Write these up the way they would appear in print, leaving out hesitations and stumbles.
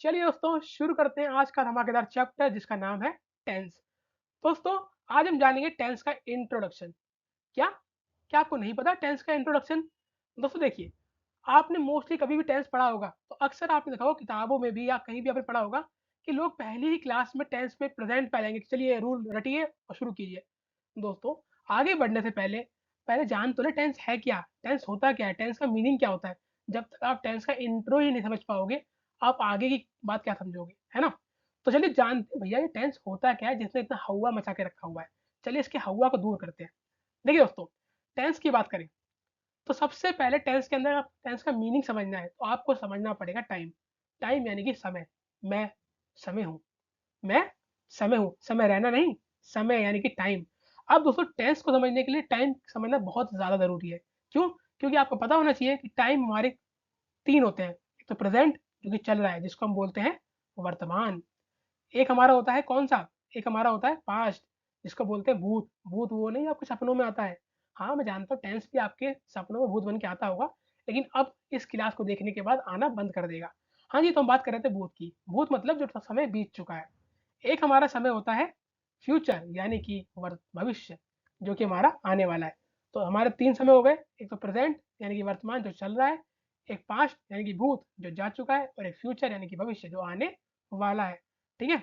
चलिए दोस्तों शुरू करते हैं आज का धमाकेदार चैप्टर जिसका नाम है टेंस। दोस्तों आज हम जानेंगे टेंस का इंट्रोडक्शन। क्या क्या आपको नहीं पता टेंस का इंट्रोडक्शन? दोस्तों देखिए, आपने मोस्टली कभी भी टेंस पढ़ा होगा तो अक्सर आपने देखा होगा किताबों में भी या कहीं भी आपने पढ़ा होगा कि लोग पहली ही क्लास में टेंस में प्रेजेंट पाएंगे कि चलिए रूल रटिए और शुरू कीजिए। दोस्तों आगे बढ़ने से पहले पहले जान तो ले टेंस है क्या, टेंस होता क्या है, टेंस का मीनिंग क्या होता है। जब तक आप टेंस का इंट्रो ही नहीं समझ पाओगे आप आगे की बात क्या समझोगे, है ना? तो चलिए जानते हैं भैया ये टेंस होता क्या है जिसने इतना हवा मचा के रखा हुआ है। चलिए इसके हवा को दूर करते हैं। देखिए दोस्तों, टेंस की बात करें तो सबसे पहले टेंस के अंदर आप टेंस का मीनिंग समझना है तो आपको समझना पड़ेगा टाइम। टाइम यानी कि समय। मैं समय हूँ, मैं समय हूँ, समय रहना नहीं, समय यानी कि टाइम। अब दोस्तों टेंस को समझने के लिए टाइम समझना बहुत ज़्यादा ज़रूरी है। क्यों? क्योंकि आपको पता होना चाहिए कि टाइम हमारे 3 होते हैं। एक तो प्रेज़ेंट जो कि चल रहा है जिसको हम बोलते हैं वर्तमान। एक हमारा होता है कौन-सा? एक हमारा होता है पास्ट जिसको बोलते हैं भूत। भूत वो नहीं आपके सपनों में आता है। हाँ, मैं जानता हूँ टेंस भी आपके सपनों में भूत बन के आता होगा, लेकिन अब इस क्लास को देखने के बाद आना बंद कर देगा। हाँ जी, तो हम बात कर रहे थे भूत की। भूत मतलब जो समय बीत चुका है। एक हमारा समय होता है फ्यूचर यानी कि भविष्य जो कि हमारा आने वाला है। तो हमारे 3 समय हो गए, एक तो प्रेज़ेंट यानी कि वर्तमान जो चल रहा है, एक पास्ट यानी कि भूत जो जा चुका है और एक फ्यूचर यानी कि भविष्य जो आने वाला है। ठीक है?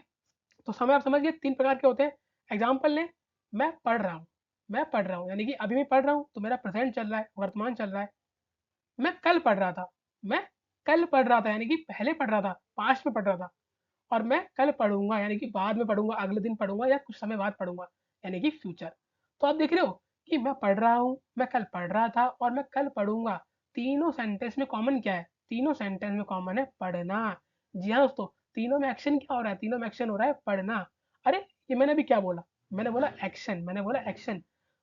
तो समय आप समझ गए 3 प्रकार के होते हैं। एग्ज़ाम्पल लें, मैं पढ़ रहा हूँ यानी कि अभी मैं पढ़ रहा हूँ तो मेरा प्रेज़ेंट चल रहा है, वर्तमान चल रहा है। मैं कल पढ़ रहा था, मैं कल पढ़ रहा था यानी कि पहले पढ़ रहा था, पास्ट में पढ़ रहा था। और मैं कल पढ़ूँगा यानी कि बाद में पढ़ूँगा, अगले दिन पढ़ूँगा या कुछ समय बाद पढ़ूँगा, यानी कि फ्यूचर। तो आप देख रहे हो कि मैं पढ़ रहा हूँ, मैं कल पढ़ रहा था और मैं कल पढ़ूँगा। तीनों सेंटेंस में कॉमन क्या है? तीनों सेंटेंस में कॉमन है पढ़ना। जी हाँ दोस्तों, तीनों में एक्शन क्या हो रहा है? तीनों में एक्शन हो रहा है पढ़ना। अरे! ये मैंने अभी क्या बोला? मैंने बोला एक्शन।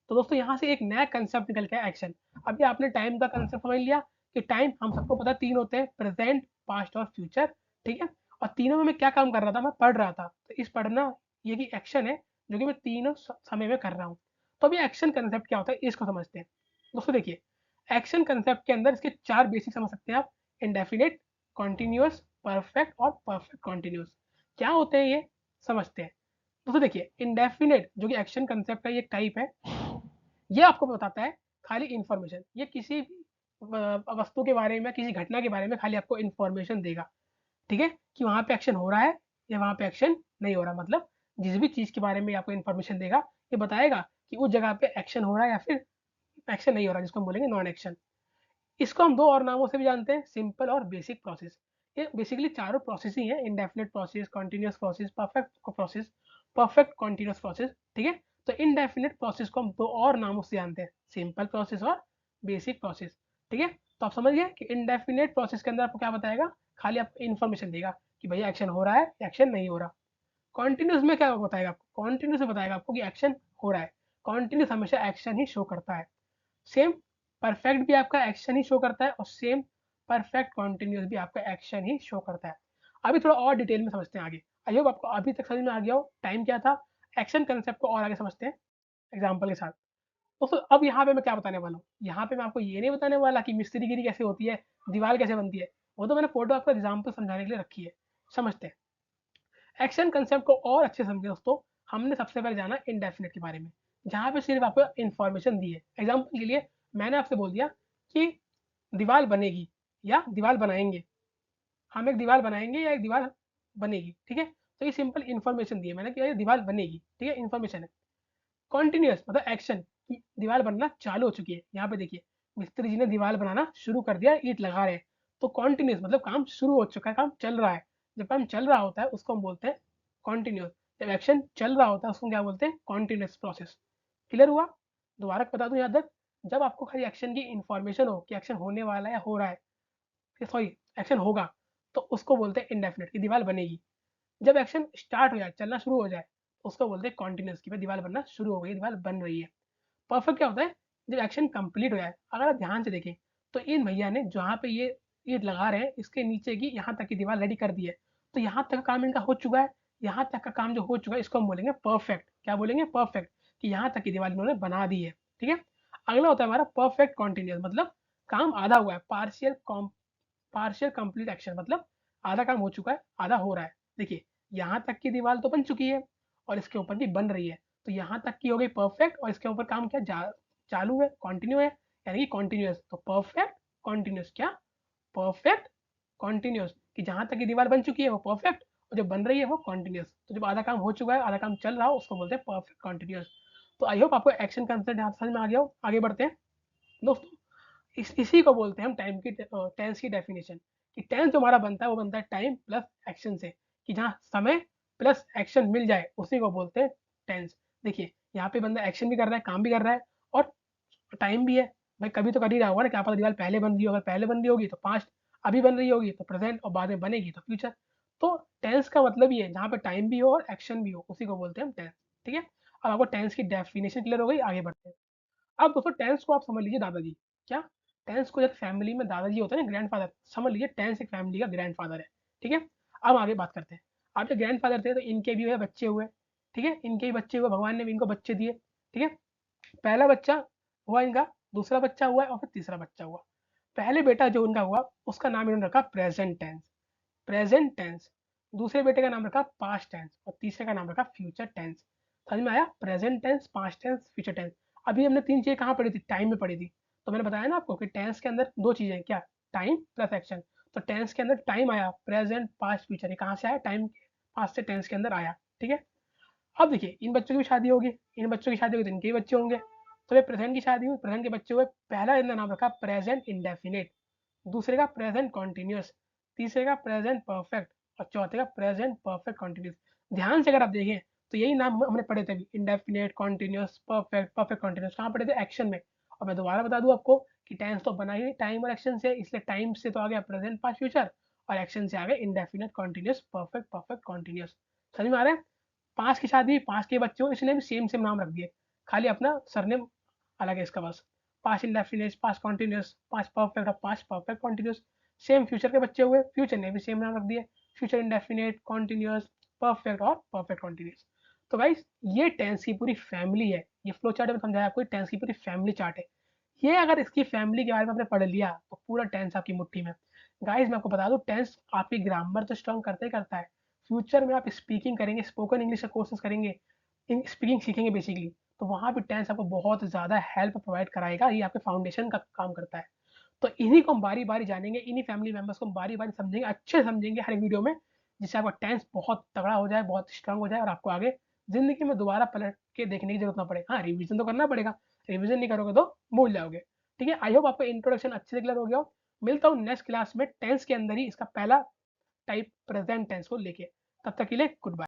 तो दोस्तों यहाँ से एक नया कांसेप्ट निकल के आया एक्शन। अभी आपने टाइम का कांसेप्ट समझ लिया कि टाइम हम सबको पता है 3 होते हैं, प्रेज़ेंट, पास्ट और फ्यूचर, ठीक है? और तीनों में मैं क्या काम कर रहा था? मैं पढ़ रहा था। तो इस पढ़ना ये भी एक्शन है, जो कि मैं तीनों समय में कर रहा हूँ। तो अभी एक्शन कांसेप्ट क्या होता है, इसको समझते हैं। दोस्तों देखिए, एक्शन कांसेप्ट के अंदर इसके 4 बेसिक समझ सकते हैं आप। इंडेफिनिट, कॉन्टिन्यूअस, परफेक्ट और परफेक्ट कॉन्टिन्यूअस। क्या होते हैं ये? समझते हैं। दोस्तों देखिए, इंडेफिनिट जो कि एक्शन कांसेप्ट का ये एक टाइप है, ये आपको बताता है खाली इन्फॉर्मेशन। ये किसी भी वस्तु के बारे में, किसी घटना के बारे में खाली आपको इन्फॉर्मेशन देगा। ठीक है? कि वहाँ पे एक्शन हो रहा है या वहाँ पे एक्शन नहीं हो रहा। मतलब जिस भी चीज़ के बारे में आपको इन्फॉर्मेशन देगा, ये बताएगा कि उस जगह पे एक्शन हो रहा है या फिर एक्शन नहीं हो रहा, जिसको हम बोलेंगे नॉन एक्शन। इसको हम 2 और नामों से भी जानते हैं, सिंपल और बेसिक प्रोसेस। ये बेसिकली चारों प्रोसेस ही हैं, indefinite process, continuous process, perfect continuous process, ठीक है? तो इंडेफिनिट प्रोसेस को हम 2 और नामों से जानते हैं, सिंपल प्रोसेस और बेसिक प्रोसेस, ठीक है? तो आप समझ गए कि इंडेफिनिट प्रोसेस के अंदर आपको क्या बताएगा? खाली आपको इन्फॉर्मेशन देगा कि भैया एक्शन हो रहा है या एक्शन नहीं हो रहा। कंटीन्यूअस में क्या बताएगा आपको? कंटीन्यूअस में बताएगा आपको कि एक्शन हो रहा है। कंटीन्यूअस हमेशा एक्शन ही शो करता है। सेम परफेक्ट भी आपका एक्शन ही शो करता है और सेम परफेक्ट कंटीन्यूअस भी आपका एक्शन ही शो करता है। अभी थोड़ा और डिटेल में समझते हैं आगे। आई होप आपको अभी तक समझ में आ गया हो टाइम क्या था, एक्शन कांसेप्ट को और आगे समझते हैं एग्जांपल के साथ। दोस्तों अब यहाँ पे मैं क्या बताने वाला हूँ, यहाँ पे मैं आपको ये नहीं बताने वाला कि मिस्त्रीगिरी कैसे होती है, दीवार कैसे बनती है। वो तो मैंने फोटो आपको एग्जाम्पल समझाने के लिए रखी है। समझते हैं एक्शन कंसेप्ट को और अच्छे से समझे दोस्तों। हमने सबसे पहले जाना इंडेफिनिट के बारे में, जहाँ पे सिर्फ आपको इन्फॉर्मेशन दी है। एग्जाम्पल के लिए मैंने आपसे बोल दिया कि दीवार बनेगी या दीवार बनाएंगे, हम एक दीवार बनाएंगे या एक दीवार बनेगी, ठीक है? तो ये सिंपल इन्फॉर्मेशन दी है मैंने कि ये दीवार बनेगी, ठीक है? इन्फॉर्मेशन है। कॉन्टिन्यूअस मतलब एक्शन कि दीवार बनना चालू हो चुकी है। यहाँ पे देखिए मिस्त्री जी ने दीवार बनाना शुरू कर दिया, ईंट लगा रहे हैं। तो कॉन्टिन्यूअस मतलब काम शुरू हो चुका है, काम चल रहा है। जब काम चल रहा होता है उसको हम बोलते हैं कॉन्टिन्यूअस। जब एक्शन चल रहा होता है उसको क्या बोलते हैं? Continuous process. क्लियर हुआ? दोबारा बता दूं याद तक, जब आपको खाली एक्शन की इन्फॉर्मेशन हो कि एक्शन होने वाला है या हो रहा है, सॉरी एक्शन होगा, तो उसको बोलते हैं इंडेफिनिट कि दीवार बनेगी। जब एक्शन स्टार्ट हो जाए, चलना शुरू हो जाए, तो उसको बोलते हैं कॉन्टिन्यूअस कि भाई दीवार बनना शुरू हो गई, दीवार बन रही है। परफेक्ट क्या होता है? जब एक्शन कंप्लीट हो जाए। अगर आप ध्यान से देखें तो इन भैया ने जहाँ पे ये ईंट लगा रहे हैं इसके नीचे की यहाँ तक की दीवार रेडी कर दी है। तो यहाँ तक का काम इनका हो चुका है। यहाँ तक का काम जो हो चुका है इसको हम बोलेंगे परफेक्ट। क्या बोलेंगे? परफेक्ट। कि यहाँ तक की दीवार इन्होंने बना दी है। ठीक है? अगला होता है हमारा परफेक्ट कॉन्टिन्यूअस मतलब काम आधा हुआ है, पार्शियल कंप्लीट एक्शन मतलब आधा काम हो चुका है, आधा हो रहा है। देखिए, यहाँ तक की दीवार तो बन चुकी है और इसके ऊपर भी बन रही है। तो यहाँ तक की हो गई परफेक्ट और इसके ऊपर काम क्या चालू है, कंटिन्यू है, यानी कि कंटिन्यूअस। तो परफेक्ट कंटिन्यूअस क्या? परफेक्ट कंटिन्यूअस, कि जहाँ तक की दीवार बन चुकी है वो परफेक्ट और जो बन रही है वो कंटिन्यूअस। तो जब आधा काम हो चुका है, आधा काम चल रहा हो, उसको बोलते हैं परफेक्ट कंटिन्यूअस। तो आई होप आपको एक्शन कंसेप्ट यहाँ समझ में आ गया हो। आगे बढ़ते हैं दोस्तों। इसी को बोलते हैं हम टाइम की टेंस की डेफिनेशन, कि टेंस जो हमारा बनता है वो बनता है टाइम प्लस एक्शन से, कि जहाँ समय प्लस एक्शन मिल जाए उसी को बोलते हैं टेंस। देखिए, यहाँ पे बंदा एक्शन भी कर रहा है, काम भी कर रहा है और टाइम भी है। भाई कभी तो कर ही रहा होगा ना, क्या पता दीवार पहले बन रही हो, अगर पहले बन रही होगी तो पास्ट, अभी बन रही होगी तो प्रेजेंट और बाद में बनेगी तो फ्यूचर। तो टेंस का मतलब ये है जहाँ पे टाइम भी हो और एक्शन भी हो, उसी को बोलते हैं हम टेंस। ठीक है, अब आपको टेंस की डेफिनेशन क्लियर हो गई, आगे बढ़ते हैं। अब दोस्तों टेंस को आप समझ लीजिए दादाजी। क्या? टेंस को जब फैमिली में दादाजी होता है ना, ग्रैंडफादर, समझ लीजिए टेंस एक फैमिली का ग्रैंडफादर है। ठीक है, अब आगे बात करते हैं। आपके ग्रैंडफादर थे तो इनके भी हुए बच्चे हुए। ठीक है, इनके भी बच्चे हुए, भगवान ने भी इनको बच्चे दिए। ठीक है, पहला बच्चा हुआ इनका, दूसरा बच्चा हुआ और फिर तीसरा बच्चा हुआ। पहले बेटा जो उनका हुआ उसका नाम इन्होंने रखा प्रेजेंट टेंस, प्रेजेंट टेंस। दूसरे बेटे का नाम रखा पास्ट टेंस और तीसरे का नाम रखा फ्यूचर टेंस। समझ में आया? Present tense, past tense, future tense. अभी हमने तीन चीजें कहाँ पढ़ी थी? टाइम में पढ़ी थी। तो मैंने बताया ना आपको कि टेंस के अंदर दो चीजें क्या? Time plus action. तो टेंस के अंदर टाइम आया, प्रेजेंट पास्ट फ्यूचर, ये कहाँ से आया? टाइम पास्ट से टेंस के अंदर आया। ठीक है, अब देखिए इन बच्चों की शादी होगी, इन बच्चों की शादी होगी तो इनके भी बच्चे होंगे। तो ये प्रेजेंट की शादी हुई, प्रेजेंट के बच्चे हुए। पहला इनका नाम रखा प्रेजेंट इंडेफिनिट, दूसरे का प्रेजेंट कॉन्टिन्यूस, तीसरे का प्रेजेंट परफेक्ट और चौथे का प्रेजेंट परफेक्ट कॉन्टिन्यूस। ध्यान से अगर आप देखें तो यही नाम हमने पढ़े थे अभी, indefinite, continuous, perfect, perfect continuous. कहाँ पढ़े थे? एक्शन में। और मैं दोबारा बता दूं आपको कि टेंस तो बना ही टाइम और एक्शन से, इसलिए टाइम से तो आ गया प्रेजेंट पास्ट फ्यूचर और एक्शन से आ गया indefinite, continuous, perfect, perfect continuous. समझ में आ रहा है? पाँच की शादी, पाँच के बच्चे हो, इसलिए भी सेम सेम नाम रख दिए, खाली अपना सरनेम अलग है इसका बस। Past indefinite, past continuous, past perfect और past perfect continuous. Same future के बच्चे हुए, फ्यूचर ने भी सेम नाम रख दिए, फ्यूचर इंडेफिनिट, कॉन्टिन्यूस, परफेक्ट और परफेक्ट कॉन्टिन्यूस। तो गाइस ये टेंस की पूरी फैमिली है। ये फ्लो चार्ट में समझाया आपको, टेंस की पूरी फैमिली चार्ट है। ये अगर इसकी फैमिली के बारे में आपने पढ़ लिया तो पूरा टेंस आपकी मुट्ठी में। गाइस मैं आपको बता दूं, टेंस आपकी ग्रामर तो स्ट्रॉन्ग करते ही करता है। फ्यूचर में आप स्पीकिंग करेंगे, स्पोकन इंग्लिश का कोर्सेज करेंगे, स्पीकिंग सीखेंगे बेसिकली, तो वहाँ भी टेंस आपको बहुत ज़्यादा हेल्प प्रोवाइड कराएगा। ये आपके फाउंडेशन का काम करता है। तो इन्हीं को हम बारी बारी जानेंगे, इन्हीं फैमिली मेंबर्स को हम बारी बारी समझेंगे, अच्छे समझेंगे हर वीडियो में, जिससे आपका टेंस बहुत तगड़ा हो जाए, बहुत स्ट्रांग हो जाए और आपको आगे जिंदगी में दोबारा पलट के देखने की जरूरत ना पड़े। हाँ, रिवीजन तो करना पड़ेगा, रिवीजन नहीं करोगे तो भूल जाओगे। ठीक है, आई होप आपका इंट्रोडक्शन अच्छे से क्लियर हो गया हो। मिलता हूँ नेक्स्ट क्लास में टेंस के अंदर ही इसका पहला टाइप प्रेजेंट टेंस को लेके। तब तक के लिए गुड बाय।